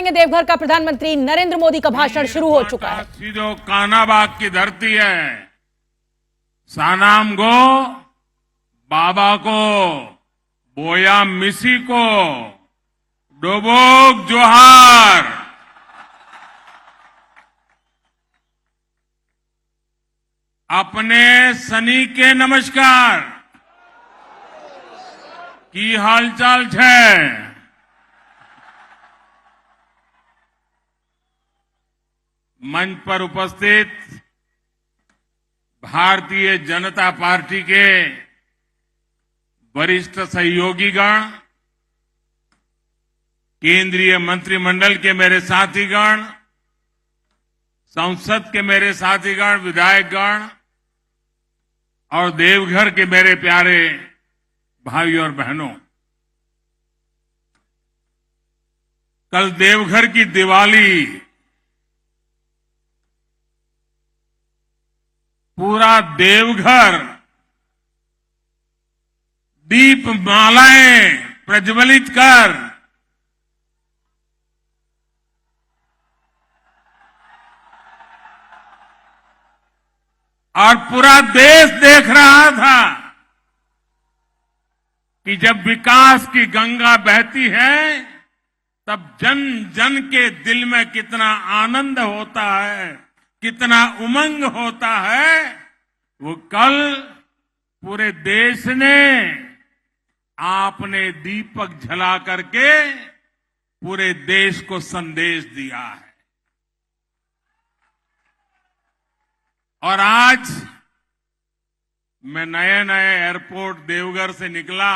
सुनेंगे देवघर का प्रधानमंत्री नरेंद्र मोदी का भाषण शुरू हो चुका है। जो कानाबाग की धरती है, सानाम गो बाबा को, बोया मिसी को, डोबोक जोहार। अपने सनी के नमस्कार। की हालचाल है? मंच पर उपस्थित भारतीय जनता पार्टी के वरिष्ठ सहयोगीगण, केंद्रीय मंत्रिमंडल के मेरे साथीगण, संसद के मेरे साथीगण, विधायकगण और देवघर के मेरे प्यारे भाई और बहनों, कल देवघर की दिवाली पूरा देवघर दीप मालाएं प्रज्वलित कर और पूरा देश देख रहा था कि जब विकास की गंगा बहती है तब जन जन के दिल में कितना आनंद होता है, कितना उमंग होता है। वो कल पूरे देश ने आपने दीपक जला करके पूरे देश को संदेश दिया है। और आज मैं नए नए एयरपोर्ट देवघर से निकला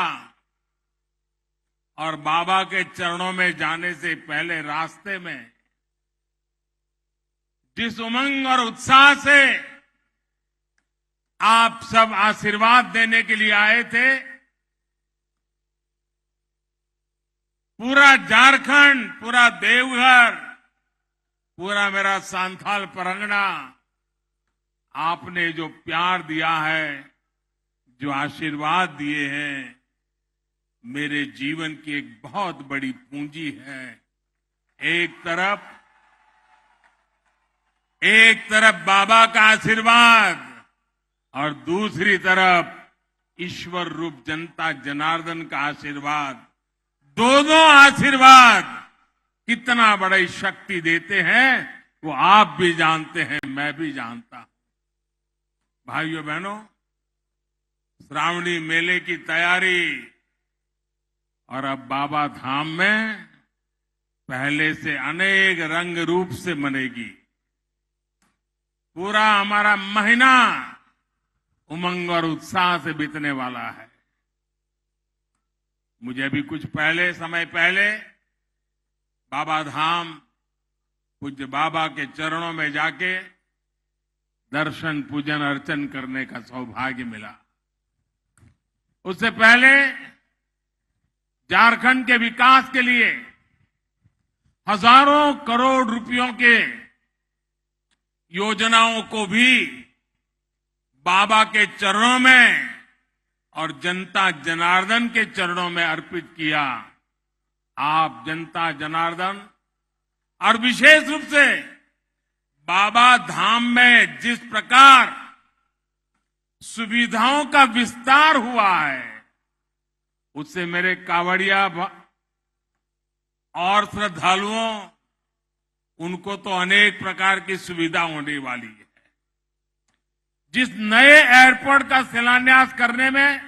और बाबा के चरणों में जाने से पहले रास्ते में जिस उमंग और उत्साह से आप सब आशीर्वाद देने के लिए आए थे, पूरा झारखंड, पूरा देवघर, पूरा मेरा सांथाल परगना, आपने जो प्यार दिया है, जो आशीर्वाद दिए हैं, मेरे जीवन की एक बहुत बड़ी पूंजी है। एक तरफ बाबा का आशीर्वाद और दूसरी तरफ ईश्वर रूप जनता जनार्दन का आशीर्वाद। दोनों आशीर्वाद कितना बड़ी शक्ति देते हैं वो आप भी जानते हैं, मैं भी जानता हूं। भाइयों बहनों, श्रावणी मेले की तैयारी और अब बाबा धाम में पहले से अनेक रंग रूप से मनेगी। पूरा हमारा महीना उमंग और उत्साह से बीतने वाला है। मुझे अभी कुछ समय पहले बाबा धाम पूज्य बाबा के चरणों में जाके दर्शन पूजन अर्चन करने का सौभाग्य मिला। उससे पहले झारखंड के विकास के लिए हजारों करोड़ रुपयों के योजनाओं को भी बाबा के चरणों में और जनता जनार्दन के चरणों में अर्पित किया। आप जनता जनार्दन और विशेष रूप से बाबा धाम में जिस प्रकार सुविधाओं का विस्तार हुआ है, उससे मेरे कांवड़िया और श्रद्धालुओं, उनको तो अनेक प्रकार की सुविधा होने वाली है। जिस नए एयरपोर्ट का शिलान्यास करने में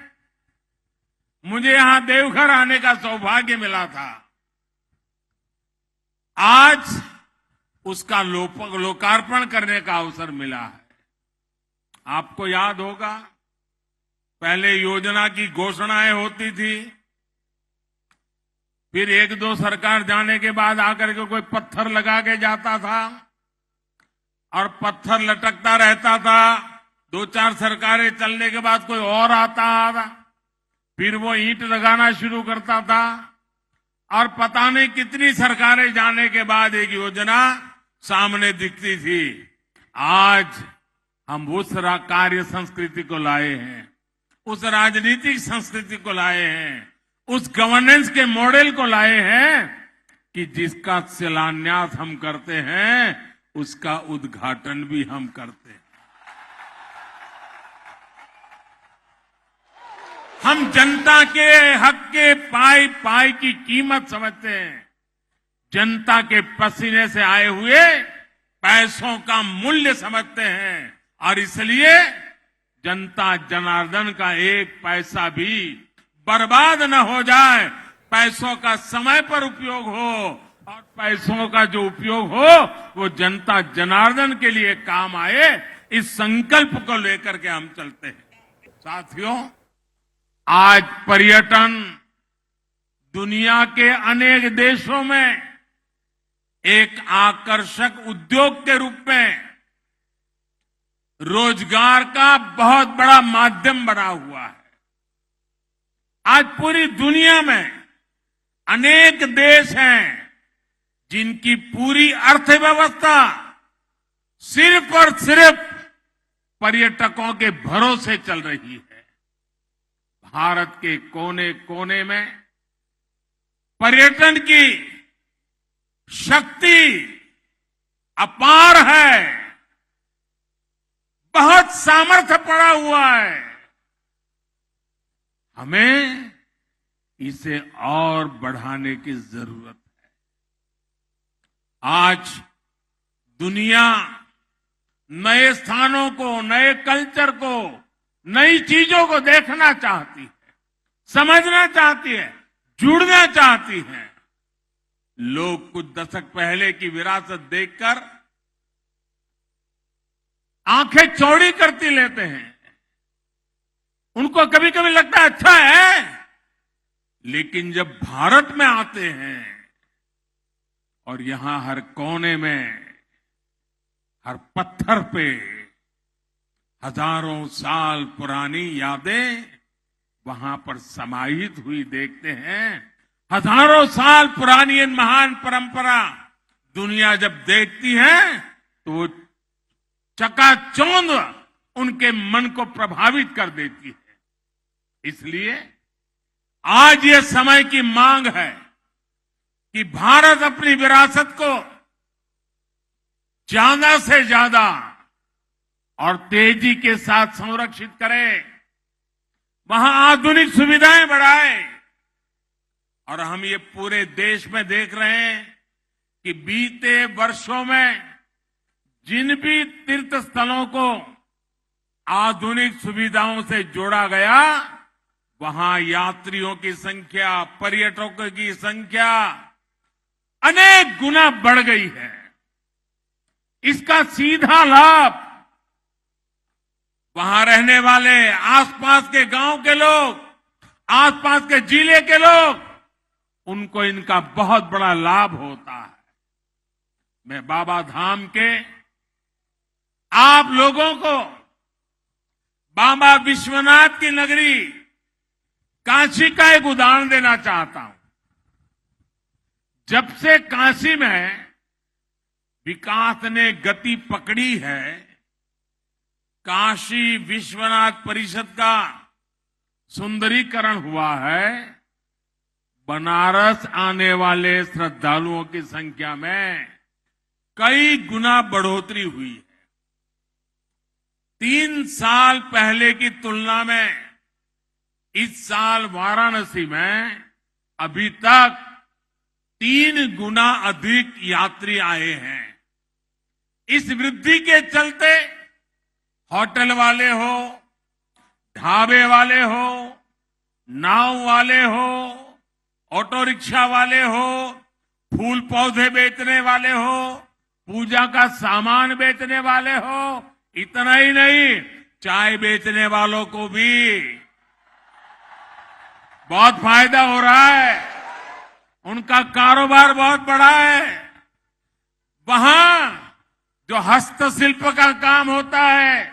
मुझे यहां देवघर आने का सौभाग्य मिला था, आज उसका लोकार्पण करने का अवसर मिला है। आपको याद होगा, पहले योजना की घोषणाएं होती थी, फिर एक दो सरकार जाने के बाद आकर के कोई पत्थर लगा के जाता था और पत्थर लटकता रहता था। दो चार सरकारें चलने के बाद कोई और आता था, फिर वो ईंट लगाना शुरू करता था और पता नहीं कितनी सरकारें जाने के बाद एक योजना सामने दिखती थी। आज हम उस कार्य संस्कृति को लाए हैं, उस राजनीतिक संस्कृति को लाए हैं, उस गवर्नेंस के मॉडल को लाए हैं कि जिसका शिलान्यास हम करते हैं उसका उद्घाटन भी हम करते हैं। हम जनता के हक के पाई पाई की कीमत समझते हैं। जनता के पसीने से आए हुए पैसों का मूल्य समझते हैं और इसलिए जनता जनार्दन का एक पैसा भी बर्बाद न हो जाए, पैसों का समय पर उपयोग हो और पैसों का जो उपयोग हो वो जनता जनार्दन के लिए काम आए, इस संकल्प को लेकर के हम चलते हैं। साथियों, आज पर्यटन दुनिया के अनेक देशों में एक आकर्षक उद्योग के रूप में रोजगार का बहुत बड़ा माध्यम बना हुआ है। आज पूरी दुनिया में अनेक देश हैं जिनकी पूरी अर्थव्यवस्था सिर्फ और सिर्फ पर्यटकों के भरोसे चल रही है। भारत के कोने कोने में पर्यटन की शक्ति अपार है, बहुत सामर्थ्य पड़ा हुआ है। हमें इसे और बढ़ाने की जरूरत है। आज दुनिया नए स्थानों को, नए कल्चर को, नई चीजों को देखना चाहती है, समझना चाहती है, जुड़ना चाहती है। लोग कुछ दशक पहले की विरासत देखकर आंखें चौड़ी करती लेते हैं। उनको कभी कभी लगता है अच्छा है, लेकिन जब भारत में आते हैं और यहां हर कोने में, हर पत्थर पे हजारों साल पुरानी यादें वहां पर समाहित हुई देखते हैं। हजारों साल पुरानी इन महान परंपरा दुनिया जब देखती है तो वो चकाचौंध उनके मन को प्रभावित कर देती है। इसलिए आज ये समय की मांग है कि भारत अपनी विरासत को ज्यादा से ज्यादा और तेजी के साथ संरक्षित करे, वहां आधुनिक सुविधाएं बढ़ाए। और हम ये पूरे देश में देख रहे हैं कि बीते वर्षों में जिन भी तीर्थ स्थलों को आधुनिक सुविधाओं से जोड़ा गया, वहां यात्रियों की संख्या, पर्यटकों की संख्या अनेक गुना बढ़ गई है। इसका सीधा लाभ वहां रहने वाले आसपास के गांव के लोग, आसपास के जिले के लोग, उनको इनका बहुत बड़ा लाभ होता है। मैं बाबा धाम के आप लोगों को बाबा विश्वनाथ की नगरी काशी का एक उदाहरण देना चाहता हूं। जब से काशी में विकास ने गति पकड़ी है, काशी विश्वनाथ परिषद का सुंदरीकरण हुआ है, बनारस आने वाले श्रद्धालुओं की संख्या में कई गुना बढ़ोतरी हुई है। 3 साल पहले की तुलना में इस साल वाराणसी में अभी तक 3 गुना अधिक यात्री आए हैं। इस वृद्धि के चलते होटल वाले हो, ढाबे वाले हो, नाव वाले हो, ऑटो रिक्शा वाले हो, फूल पौधे बेचने वाले हो, पूजा का सामान बेचने वाले हो, इतना ही नहीं, चाय बेचने वालों को भी बहुत फायदा हो रहा है। उनका कारोबार बहुत बड़ा है। वहां जो हस्तशिल्प का काम होता है,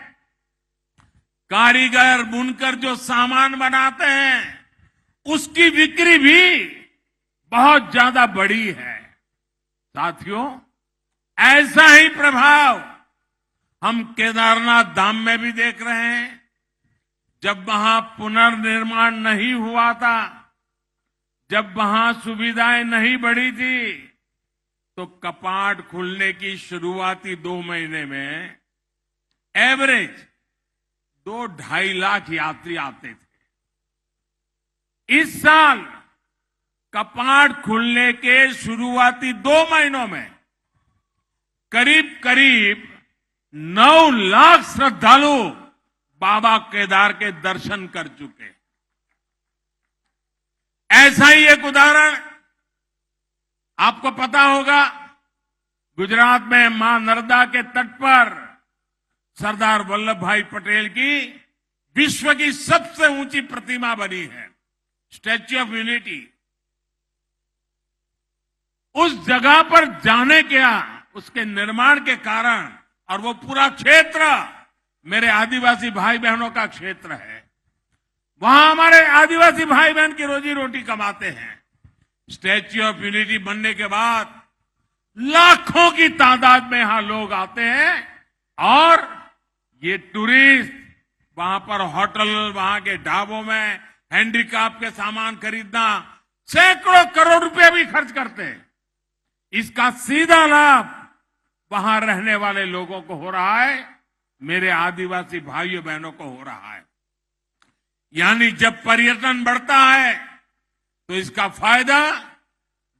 कारीगर बुनकर जो सामान बनाते हैं, उसकी बिक्री भी बहुत ज्यादा बढ़ी है। साथियों, ऐसा ही प्रभाव हम केदारनाथ धाम में भी देख रहे हैं। जब वहां पुनर्निर्माण नहीं हुआ था, जब वहां सुविधाएं नहीं बढ़ी थी, तो कपाट खुलने की शुरुआती 2 महीने में एवरेज 2-2.5 लाख यात्री आते थे। इस साल कपाट खुलने के शुरुआती 2 महीनों में करीब करीब 9 लाख श्रद्धालु बाबा केदार के दर्शन कर चुके। ऐसा ही एक उदाहरण आपको पता होगा, गुजरात में मां नर्मदा के तट पर सरदार वल्लभ भाई पटेल की विश्व की सबसे ऊंची प्रतिमा बनी है, स्टैच्यू ऑफ यूनिटी। उस जगह पर जाने क्या, उसके निर्माण के कारण, और वो पूरा क्षेत्र मेरे आदिवासी भाई बहनों का क्षेत्र है। वहां हमारे आदिवासी भाई बहन की रोजी रोटी कमाते हैं। स्टैच्यू ऑफ यूनिटी बनने के बाद लाखों की तादाद में यहां लोग आते हैं और ये टूरिस्ट वहां पर होटल, वहां के ढाबों में हैंडीक्राफ्ट के सामान खरीदना, सैकड़ों करोड़ रुपए भी खर्च करते हैं। इसका सीधा लाभ वहां रहने वाले लोगों को हो रहा है, मेरे आदिवासी भाइयों बहनों को हो रहा है। यानी जब पर्यटन बढ़ता है तो इसका फायदा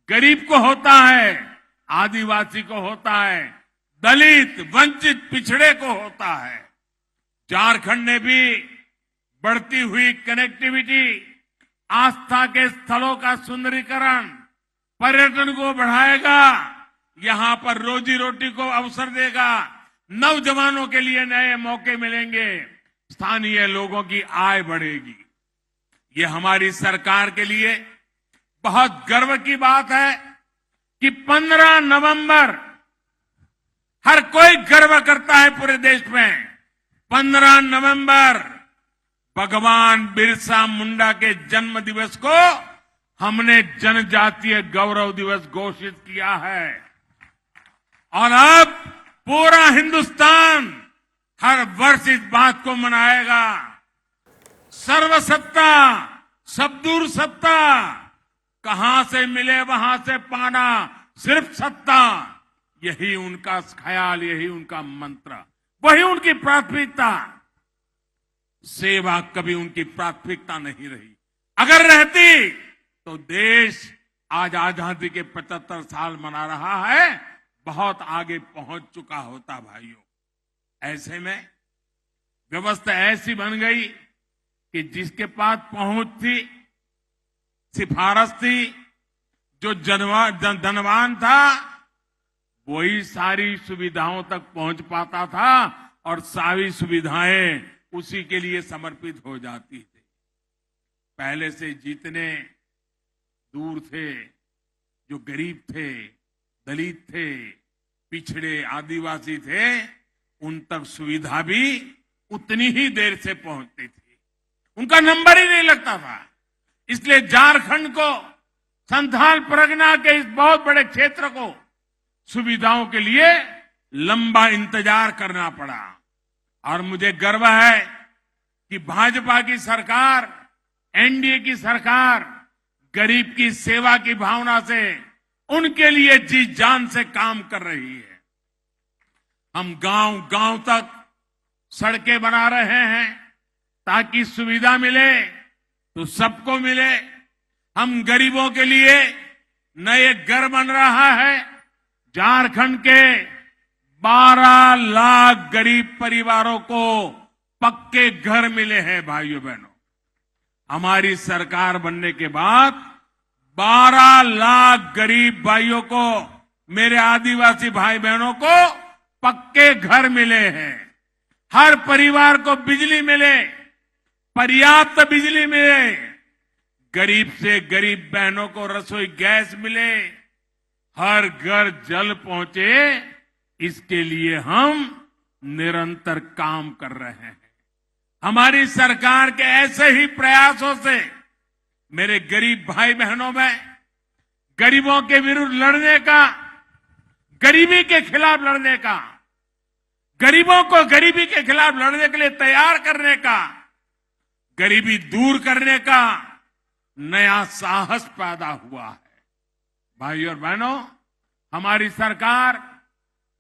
गरीब को होता है, आदिवासी को होता है, दलित, वंचित, पिछड़े को होता है। झारखंड ने भी बढ़ती हुई कनेक्टिविटी, आस्था के स्थलों का सुंदरीकरण, पर्यटन को बढ़ाएगा, यहां पर रोजी रोटी को अवसर देगा, नौजवानों के लिए नए मौके मिलेंगे, स्थानीय लोगों की आय बढ़ेगी। ये हमारी सरकार के लिए बहुत गर्व की बात है कि 15 नवंबर हर कोई गर्व करता है पूरे देश में। 15 नवंबर भगवान बिरसा मुंडा के जन्म दिवस को हमने जनजातीय गौरव दिवस घोषित किया है और अब पूरा हिंदुस्तान हर वर्ष इस बात को मनाएगा। सर्वसत्ता, सबदूर सत्ता, कहां से मिले वहां से पाना, सिर्फ सत्ता, यही उनका ख्याल, यही उनका मंत्र, वही उनकी प्राथमिकता। सेवा कभी उनकी प्राथमिकता नहीं रही। अगर रहती तो देश आज आजादी के 75 साल मना रहा है, बहुत आगे पहुंच चुका होता भाइयों। ऐसे में व्यवस्था ऐसी बन गई कि जिसके पास पहुंच थी, सिफारिश थी, जो धनवान था, वही सारी सुविधाओं तक पहुंच पाता था और सारी सुविधाएं उसी के लिए समर्पित हो जाती थी। पहले से जितने दूर थे, जो गरीब थे, दलित थे, पिछड़े, आदिवासी थे, उन तक सुविधा भी उतनी ही देर से पहुंचती थी, उनका नंबर ही नहीं लगता था। इसलिए झारखंड को, संथाल परगना के इस बहुत बड़े क्षेत्र को सुविधाओं के लिए लंबा इंतजार करना पड़ा। और मुझे गर्व है कि भाजपा की सरकार, एनडीए की सरकार गरीब की सेवा की भावना से उनके लिए जी जान से काम कर रही है। हम गांव गांव तक सड़कें बना रहे हैं ताकि सुविधा मिले तो सबको मिले। हम गरीबों के लिए नए घर बन रहा है। झारखंड के 12 लाख गरीब परिवारों को पक्के घर मिले हैं भाइयों बहनों। हमारी सरकार बनने के बाद 12 लाख गरीब भाइयों को, मेरे आदिवासी भाई बहनों को पक्के घर मिले हैं। हर परिवार को बिजली मिले, पर्याप्त बिजली मिले, गरीब से गरीब बहनों को रसोई गैस मिले, हर घर जल पहुंचे, इसके लिए हम निरंतर काम कर रहे हैं। हमारी सरकार के ऐसे ही प्रयासों से मेरे गरीब भाई बहनों में गरीबों के विरुद्ध लड़ने का, गरीबी के खिलाफ लड़ने का, गरीबों को गरीबी के खिलाफ लड़ने के लिए तैयार करने का, गरीबी दूर करने का नया साहस पैदा हुआ है। भाइयों और बहनों, हमारी सरकार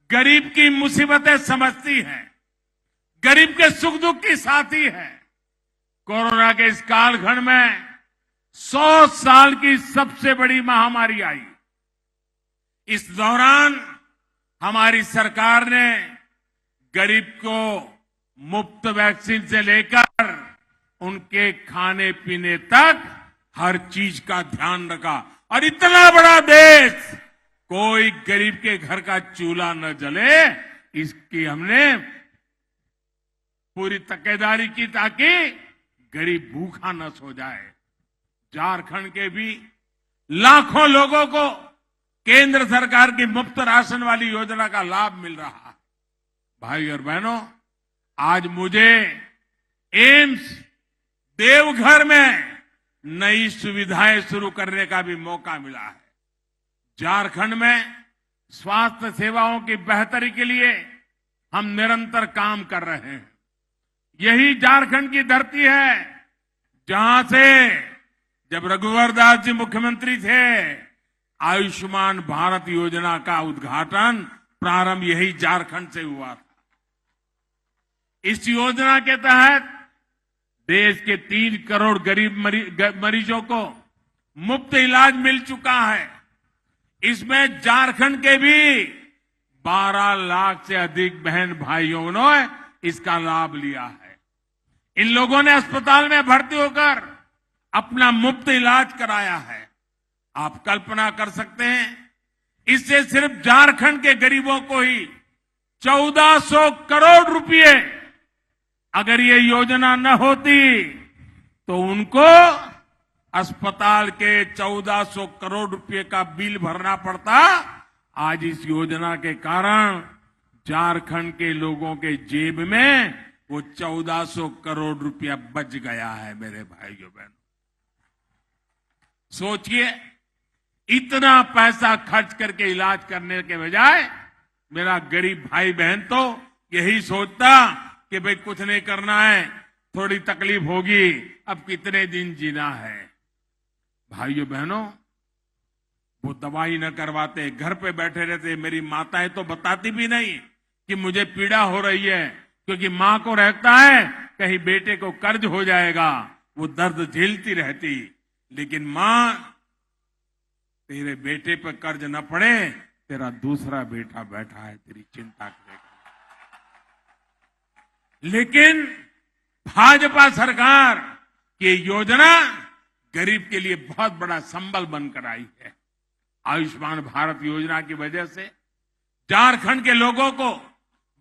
गरीब की मुसीबतें समझती है, गरीब के सुख दुख की साथी है। कोरोना के इस कालखंड में 100 साल की सबसे बड़ी महामारी आई। इस दौरान हमारी सरकार ने गरीब को मुफ्त वैक्सीन से लेकर उनके खाने पीने तक हर चीज का ध्यान रखा। और इतना बड़ा देश, कोई गरीब के घर का चूल्हा न जले, इसकी हमने पूरी तकेदारी की ताकि गरीब भूखा न सो जाए। झारखंड के भी लाखों लोगों को केंद्र सरकार की मुफ्त राशन वाली योजना का लाभ मिल रहा है। भाई और बहनों, आज मुझे एम्स देवघर में नई सुविधाएं शुरू करने का भी मौका मिला है। झारखंड में स्वास्थ्य सेवाओं की बेहतरी के लिए हम निरंतर काम कर रहे हैं। यही झारखंड की धरती है जहां से जब रघुवर दास जी मुख्यमंत्री थे, आयुष्मान भारत योजना का उद्घाटन प्रारंभ यही झारखंड से हुआ था। इस योजना के तहत देश के 3 करोड़ गरीब मरीजों को मुफ्त इलाज मिल चुका है। इसमें झारखंड के भी 12 लाख से अधिक बहन भाइयों ने इसका लाभ लिया है। इन लोगों ने अस्पताल में भर्ती होकर अपना मुफ्त इलाज कराया है। आप कल्पना कर सकते हैं, इससे सिर्फ झारखंड के गरीबों को ही 1400 करोड़ रुपए, अगर ये योजना न होती तो उनको अस्पताल के 1400 करोड़ रुपए का बिल भरना पड़ता। आज इस योजना के कारण झारखंड के लोगों के जेब में वो 1400 करोड़ रुपया बच गया है। मेरे भाइयों बहनों, सोचिए, इतना पैसा खर्च करके इलाज करने के बजाय मेरा गरीब भाई बहन तो यही सोचता कि भाई कुछ नहीं करना है, थोड़ी तकलीफ होगी, अब कितने दिन जीना है। भाइयों बहनों, वो दवाई न करवाते, घर पे बैठे रहते। मेरी माताएं तो बताती भी नहीं कि मुझे पीड़ा हो रही है, क्योंकि मां को रहता है कहीं बेटे को कर्ज हो जाएगा, वो दर्द झेलती रहती। लेकिन मां, तेरे बेटे पर कर्ज न पड़े, तेरा दूसरा बेटा बैठा है तेरी चिंता करेगा। लेकिन भाजपा सरकार की योजना गरीब के लिए बहुत बड़ा संबल बनकर आई है। आयुष्मान भारत योजना की वजह से झारखंड के लोगों को,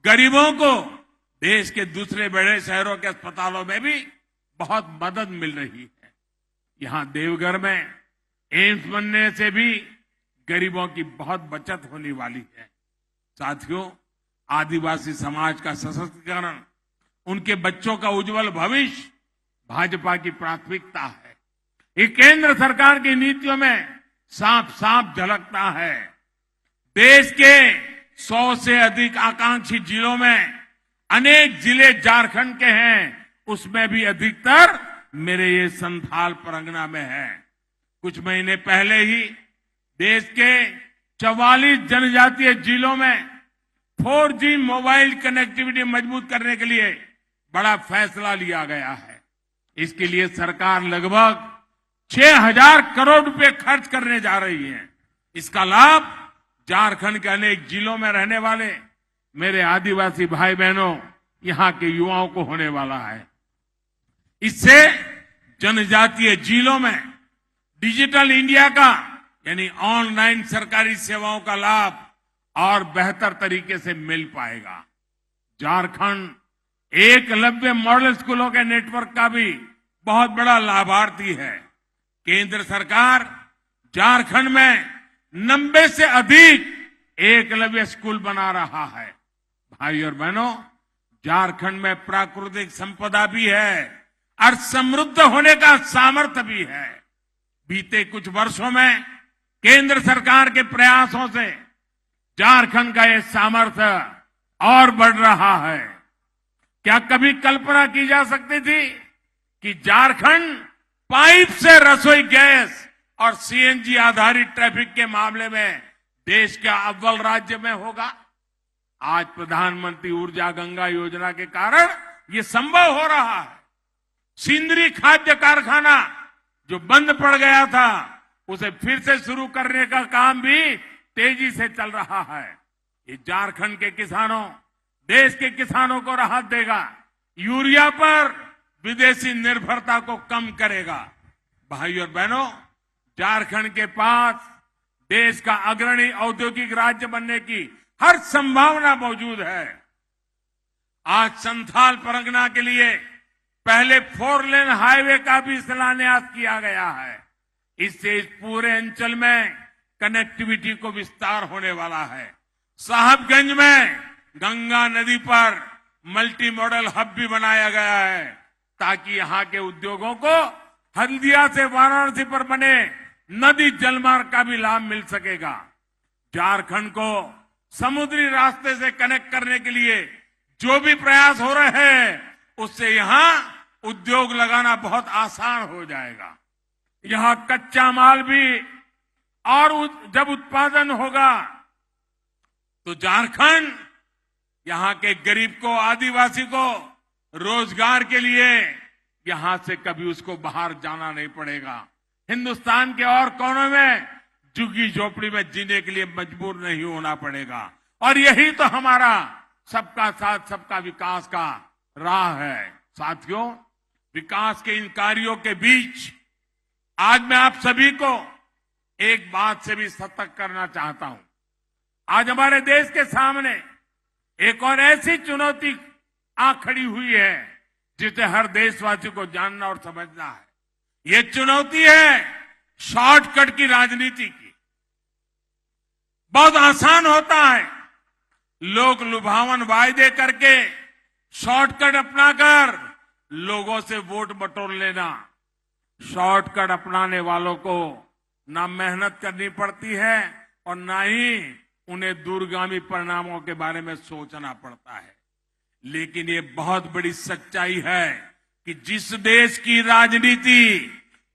गरीबों को देश के दूसरे बड़े शहरों के अस्पतालों में भी बहुत मदद मिल रही है। यहां देवघर में एम्स बनने से भी गरीबों की बहुत बचत होने वाली है। साथियों, आदिवासी समाज का सशक्तिकरण, उनके बच्चों का उज्जवल भविष्य भाजपा की प्राथमिकता है। ये केंद्र सरकार की नीतियों में साफ साफ झलकता है। देश के 100 से अधिक आकांक्षी जिलों में अनेक जिले झारखंड के हैं, उसमें भी अधिकतर मेरे ये संथाल परगना में है। कुछ महीने पहले ही देश के 44 जनजातीय जिलों में 4G मोबाइल कनेक्टिविटी मजबूत करने के लिए बड़ा फैसला लिया गया है। इसके लिए सरकार लगभग 6000 करोड़ रुपए खर्च करने जा रही है। इसका लाभ झारखंड के अनेक जिलों में रहने वाले मेरे आदिवासी भाई बहनों, यहां के युवाओं को होने वाला है। इससे जनजातीय जिलों में डिजिटल इंडिया का, यानी ऑनलाइन सरकारी सेवाओं का लाभ और बेहतर तरीके से मिल पाएगा। झारखंड एकलव्य मॉडल स्कूलों के नेटवर्क का भी बहुत बड़ा लाभार्थी है। केंद्र सरकार झारखंड में 90 से अधिक एकलव्य स्कूल बना रहा है। भाई और बहनों, झारखंड में प्राकृतिक संपदा भी है और समृद्ध होने का सामर्थ्य भी है। बीते कुछ वर्षों में केंद्र सरकार के प्रयासों से झारखंड का यह सामर्थ्य और बढ़ रहा है। क्या कभी कल्पना की जा सकती थी कि झारखंड पाइप से रसोई गैस और सीएनजी आधारित ट्रैफिक के मामले में देश के अव्वल राज्य में होगा। आज प्रधानमंत्री ऊर्जा गंगा योजना के कारण ये संभव हो रहा है। सिंदरी खाद्य कारखाना जो बंद पड़ गया था, उसे फिर से शुरू करने का काम भी तेजी से चल रहा है। ये झारखंड के किसानों, देश के किसानों को राहत देगा, यूरिया पर विदेशी निर्भरता को कम करेगा। भाइयों और बहनों, झारखंड के पास देश का अग्रणी औद्योगिक राज्य बनने की हर संभावना मौजूद है। आज संथाल परगना के लिए पहले 4 लेन हाईवे का भी शिलान्यास किया गया है। इससे इस पूरे अंचल में कनेक्टिविटी को विस्तार होने वाला है। साहबगंज में गंगा नदी पर मल्टी मॉडल हब भी बनाया गया है, ताकि यहां के उद्योगों को हल्दिया से वाराणसी पर बने नदी जलमार्ग का भी लाभ मिल सकेगा। झारखंड को समुद्री रास्ते से कनेक्ट करने के लिए जो भी प्रयास हो रहे हैं, उससे यहां उद्योग लगाना बहुत आसान हो जाएगा। यहां कच्चा माल भी और जब उत्पादन होगा तो झारखंड यहां के गरीब को, आदिवासी को रोजगार के लिए यहां से कभी उसको बाहर जाना नहीं पड़ेगा। हिंदुस्तान के और कोनों में झुग्गी झोपड़ी में जीने के लिए मजबूर नहीं होना पड़ेगा। और यही तो हमारा सबका साथ सबका विकास का राह है। साथियों, विकास के इन कार्यों के बीच आज मैं आप सभी को एक बात से भी सतर्क करना चाहता हूं। आज हमारे देश के सामने एक और ऐसी चुनौती आ खड़ी हुई है, जिसे हर देशवासी को जानना और समझना है। ये चुनौती है शॉर्टकट की राजनीति की। बहुत आसान होता है लोग लुभावन वायदे करके शॉर्टकट अपनाकर लोगों से वोट बटोर लेना। शॉर्टकट अपनाने वालों को ना मेहनत करनी पड़ती है और ना ही उन्हें दूरगामी परिणामों के बारे में सोचना पड़ता है। लेकिन ये बहुत बड़ी सच्चाई है कि जिस देश की राजनीति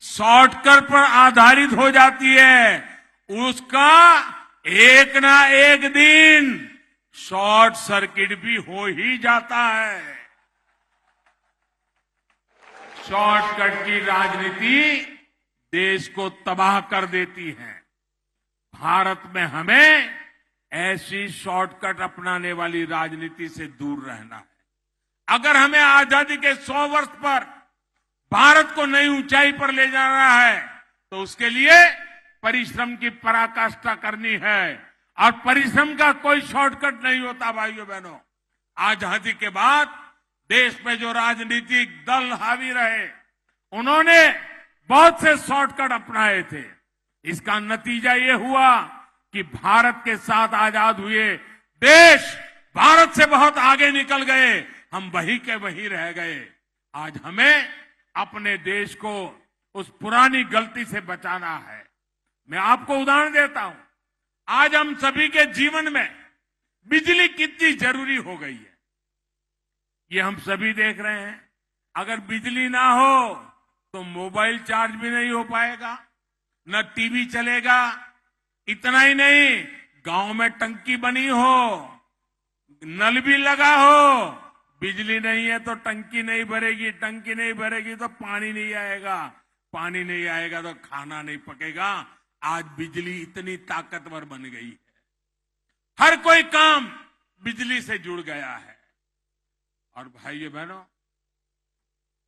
शॉर्टकट पर आधारित हो जाती है, उसका एक ना एक दिन शॉर्ट सर्किट भी हो ही जाता है। शॉर्टकट की राजनीति देश को तबाह कर देती है। भारत में हमें ऐसी शॉर्टकट अपनाने वाली राजनीति से दूर रहना है। अगर हमें आजादी के 100 वर्ष पर भारत को नई ऊंचाई पर ले जाना है, तो उसके लिए परिश्रम की पराकाष्ठा करनी है। और परिश्रम का कोई शॉर्टकट नहीं होता। भाइयों बहनों, आजादी के बाद देश में जो राजनीतिक दल हावी रहे, उन्होंने बहुत से शॉर्टकट अपनाए थे। इसका नतीजा ये हुआ कि भारत के साथ आजाद हुए देश भारत से बहुत आगे निकल गए, हम वही के वही रह गए। आज हमें अपने देश को उस पुरानी गलती से बचाना है। मैं आपको उदाहरण देता हूं। आज हम सभी के जीवन में बिजली कितनी जरूरी हो गई है, ये हम सभी देख रहे हैं। अगर बिजली ना हो तो मोबाइल चार्ज भी नहीं हो पाएगा, न टीवी चलेगा। इतना ही नहीं, गांव में टंकी बनी हो, नल भी लगा हो, बिजली नहीं है तो टंकी नहीं भरेगी, टंकी नहीं भरेगी तो पानी नहीं आएगा, पानी नहीं आएगा तो खाना नहीं पकेगा। आज बिजली इतनी ताकतवर बन गई है, हर कोई काम बिजली से जुड़ गया है। और भाइयों बहनों,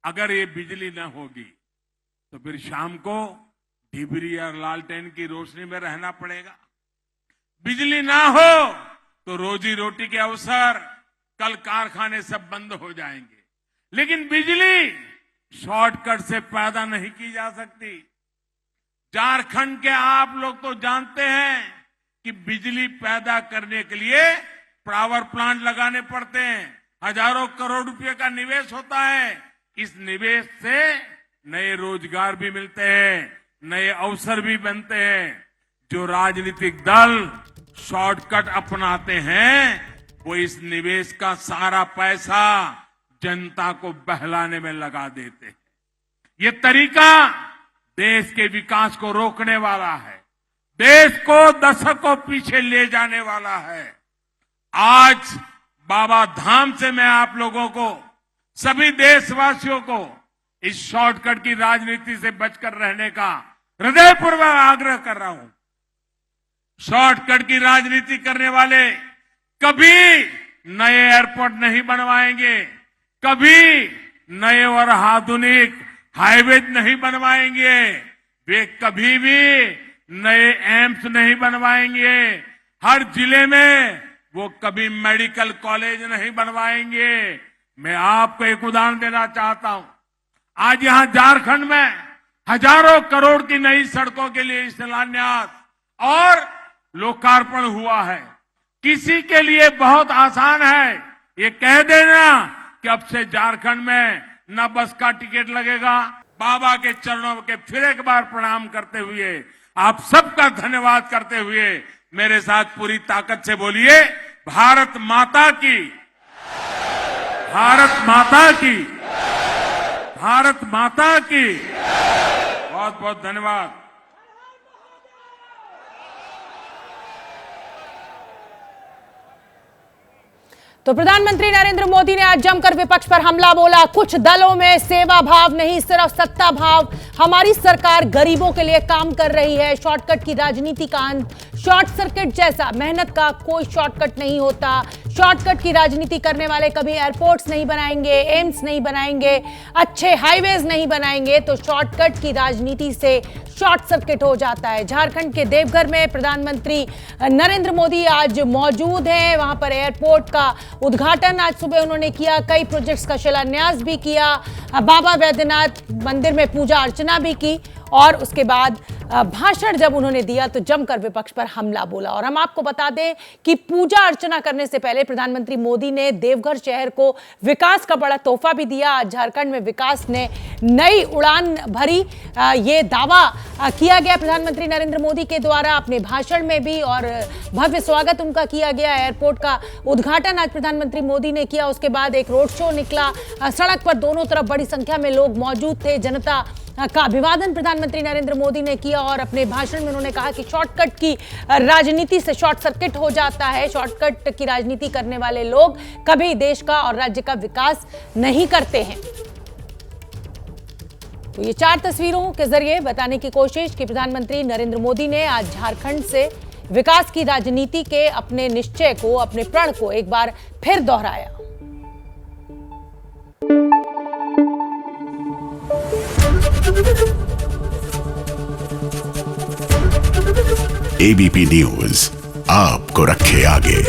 अगर ये बिजली न होगी तो फिर शाम को डिबरी और लालटेन की रोशनी में रहना पड़ेगा। बिजली ना हो तो रोजी रोटी के अवसर, कल कारखाने सब बंद हो जाएंगे। लेकिन बिजली शॉर्टकट से पैदा नहीं की जा सकती। झारखंड के आप लोग तो जानते हैं कि बिजली पैदा करने के लिए पावर प्लांट लगाने पड़ते हैं, हजारों करोड़ रुपए का निवेश होता है। इस निवेश से नए रोजगार भी मिलते हैं, नए अवसर भी बनते हैं। जो राजनीतिक दल शॉर्टकट अपनाते हैं, वो इस निवेश का सारा पैसा जनता को बहलाने में लगा देते हैं। ये तरीका देश के विकास को रोकने वाला है, देश को दशकों पीछे ले जाने वाला है। आज बाबा धाम से मैं आप लोगों को, सभी देशवासियों को इस शॉर्टकट की राजनीति से बचकर रहने का हृदयपूर्वक आग्रह कर रहा हूं। शॉर्टकट की राजनीति करने वाले कभी नए एयरपोर्ट नहीं बनवाएंगे, कभी नए और आधुनिक हाईवे नहीं बनवाएंगे, वे कभी भी नए एम्स नहीं बनवाएंगे, हर जिले में वो कभी मेडिकल कॉलेज नहीं बनवाएंगे। मैं आपको एक उदाहरण देना चाहता हूं। आज यहां झारखंड में हजारों करोड़ की नई सड़कों के लिए शिलान्यास और लोकार्पण हुआ है। किसी के लिए बहुत आसान है ये कह देना कि अब से झारखंड में न बस का टिकट लगेगा। बाबा के चरणों के फिर एक बार प्रणाम करते हुए, आप सबका धन्यवाद करते हुए मेरे साथ पूरी ताकत से बोलिए, भारत माता की, भारत माता की, भारत माता की। बहुत बहुत धन्यवाद। तो प्रधानमंत्री नरेंद्र मोदी ने आज जमकर विपक्ष पर हमला बोला। कुछ दलों में सेवा भाव नहीं, सिर्फ सत्ता भाव। हमारी सरकार गरीबों के लिए काम कर रही है। शॉर्टकट की राजनीति का अंत शॉर्ट सर्किट जैसा। मेहनत का कोई शॉर्टकट नहीं होता। शॉर्टकट की राजनीति करने वाले कभी एयरपोर्ट्स नहीं बनाएंगे, एम्स नहीं बनाएंगे, अच्छे हाईवेज नहीं बनाएंगे, तो शॉर्टकट की राजनीति से शॉर्ट सर्किट हो जाता है। झारखंड के देवघर में प्रधानमंत्री नरेंद्र मोदी आज मौजूद हैं। वहां पर एयरपोर्ट का उद्घाटन आज सुबह उन्होंने किया, कई प्रोजेक्ट्स का शिलान्यास भी किया, बाबा वैद्यनाथ मंदिर में पूजा अर्चना भी की और उसके बाद भाषण जब उन्होंने दिया तो जमकर विपक्ष पर हमला बोला। और हम आपको बता दें कि पूजा अर्चना करने से पहले प्रधानमंत्री मोदी ने देवघर शहर को विकास का बड़ा तोहफा भी दिया। आज झारखंड में विकास ने नई उड़ान भरी, ये दावा किया गया प्रधानमंत्री नरेंद्र मोदी के द्वारा अपने भाषण में भी, और भव्य स्वागत उनका किया गया। एयरपोर्ट का उद्घाटन आज प्रधानमंत्री मोदी ने किया। उसके बाद एक रोड शो निकला। सड़क पर दोनों तरफ बड़ी संख्या में लोग मौजूद थे। जनता का अभिवादन प्रधानमंत्री नरेंद्र मोदी ने किया और अपने भाषण में उन्होंने कहा कि शॉर्टकट की राजनीति से शॉर्ट सर्किट हो जाता है। शॉर्टकट की राजनीति करने वाले लोग कभी देश का और राज्य का विकास नहीं करते हैं। तो ये 4 तस्वीरों के जरिए बताने की कोशिश कि प्रधानमंत्री नरेंद्र मोदी ने आज झारखंड से विकास की राजनीति के अपने निश्चय को, अपने प्रण को एक बार फिर दोहराया। एबीपी न्यूज आपको रखे आगे।